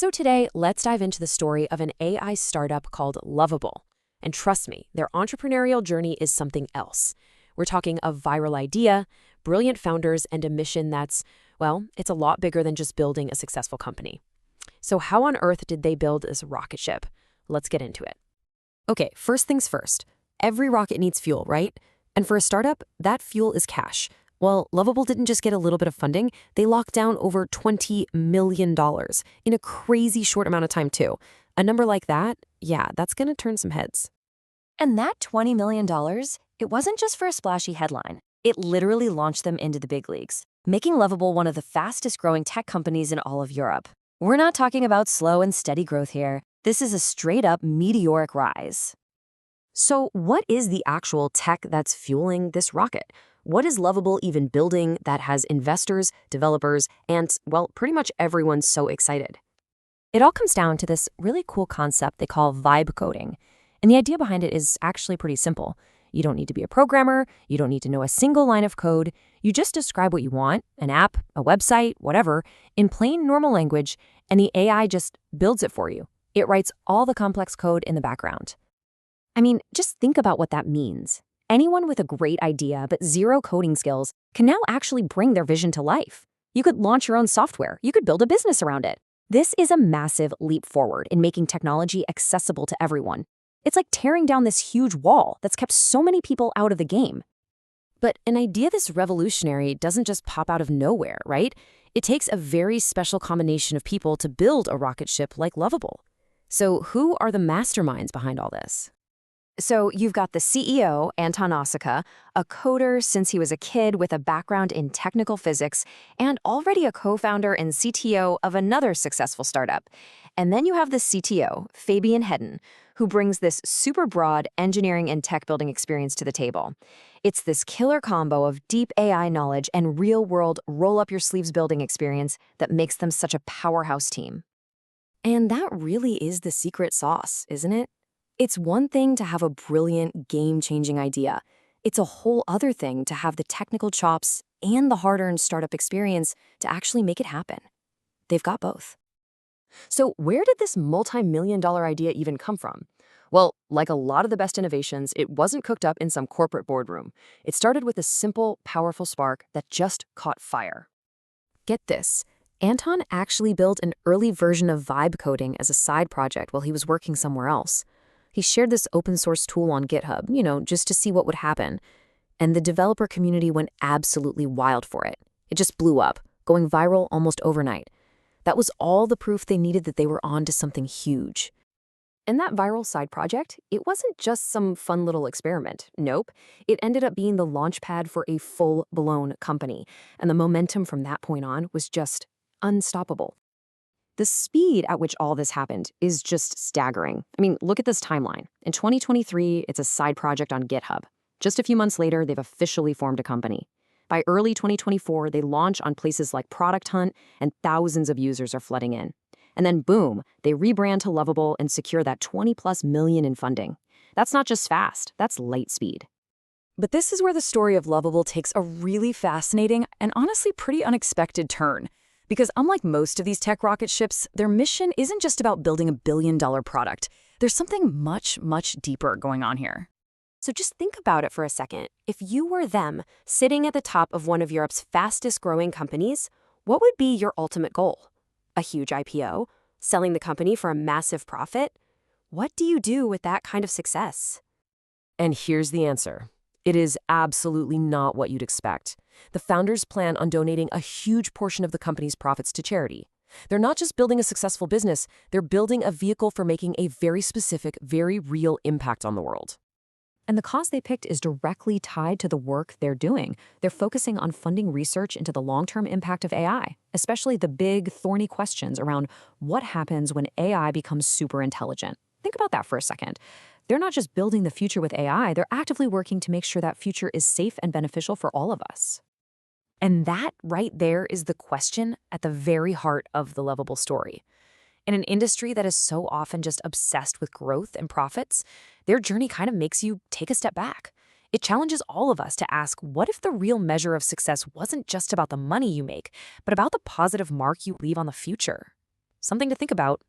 So today, let's dive into the story of an AI startup called Lovable. And trust me, their entrepreneurial journey is something else. We're talking a viral idea, brilliant founders, and a mission that's, well, it's a lot bigger than just building a successful company. So how on earth did they build this rocket ship? Let's get into it. Okay, first things first. Every rocket needs fuel, right? And for a startup, that fuel is cash. Well, Lovable didn't just get a little bit of funding, they locked down over $20 million in a crazy short amount of time, too. A number like that, yeah, that's gonna turn some heads. And that $20 million, it wasn't just for a splashy headline. It literally launched them into the big leagues, making Lovable one of the fastest growing tech companies in all of Europe. We're not talking about slow and steady growth here. This is a straight up meteoric rise. So what is the actual tech that's fueling this rocket? What is Lovable even building that has investors, developers, and, well, pretty much everyone so excited? It all comes down to this really cool concept they call vibe coding. And the idea behind it is actually pretty simple. You don't need to be a programmer. You don't need to know a single line of code. You just describe what you want, an app, a website, whatever, in plain normal language, and the AI just builds it for you. It writes all the complex code in the background. I mean, just think about what that means. Anyone with a great idea but zero coding skills can now actually bring their vision to life. You could launch your own software. You could build a business around it. This is a massive leap forward in making technology accessible to everyone. It's like tearing down this huge wall that's kept so many people out of the game. But an idea this revolutionary doesn't just pop out of nowhere, right? It takes a very special combination of people to build a rocket ship like Lovable. So who are the masterminds behind all this? So you've got the CEO, Anton Osaka, a coder since he was a kid with a background in technical physics, and already a co-founder and CTO of another successful startup. And then you have the CTO, Fabian Hedden, who brings this super broad engineering and tech building experience to the table. It's this killer combo of deep AI knowledge and real-world roll-up-your-sleeves building experience that makes them such a powerhouse team. And that really is the secret sauce, isn't it? It's one thing to have a brilliant, game-changing idea. It's a whole other thing to have the technical chops and the hard-earned startup experience to actually make it happen. They've got both. So where did this multi-million-dollar idea even come from? Well, like a lot of the best innovations, it wasn't cooked up in some corporate boardroom. It started with a simple, powerful spark that just caught fire. Get this. Anton actually built an early version of vibe coding as a side project while he was working somewhere else. He shared this open source tool on GitHub, just to see what would happen. And the developer community went absolutely wild for it. It just blew up, going viral almost overnight. That was all the proof they needed that they were on to something huge. And that viral side project, it wasn't just some fun little experiment. Nope. It ended up being the launchpad for a full-blown company. And the momentum from that point on was just unstoppable. The speed at which all this happened is just staggering. I mean, look at this timeline. In 2023, it's a side project on GitHub. Just a few months later, they've officially formed a company. By early 2024, they launch on places like Product Hunt, and thousands of users are flooding in. And then boom, they rebrand to Lovable and secure that 20+ million in funding. That's not just fast, that's light speed. But this is where the story of Lovable takes a really fascinating and honestly pretty unexpected turn. Because unlike most of these tech rocket ships, their mission isn't just about building a billion-dollar product. There's something much, much deeper going on here. So just think about it for a second. If you were them, sitting at the top of one of Europe's fastest-growing companies, what would be your ultimate goal? A huge IPO? Selling the company for a massive profit? What do you do with that kind of success? And here's the answer. It is absolutely not what you'd expect. The founders plan on donating a huge portion of the company's profits to charity. They're not just building a successful business, they're building a vehicle for making a very specific, very real impact on the world. And the cause they picked is directly tied to the work they're doing. They're focusing on funding research into the long-term impact of AI, especially the big, thorny questions around what happens when AI becomes super intelligent. Think about that for a second. They're not just building the future with AI, they're actively working to make sure that future is safe and beneficial for all of us. And that right there is the question at the very heart of the Lovable story. In an industry that is so often just obsessed with growth and profits, their journey kind of makes you take a step back. It challenges all of us to ask, what if the real measure of success wasn't just about the money you make, but about the positive mark you leave on the future? Something to think about.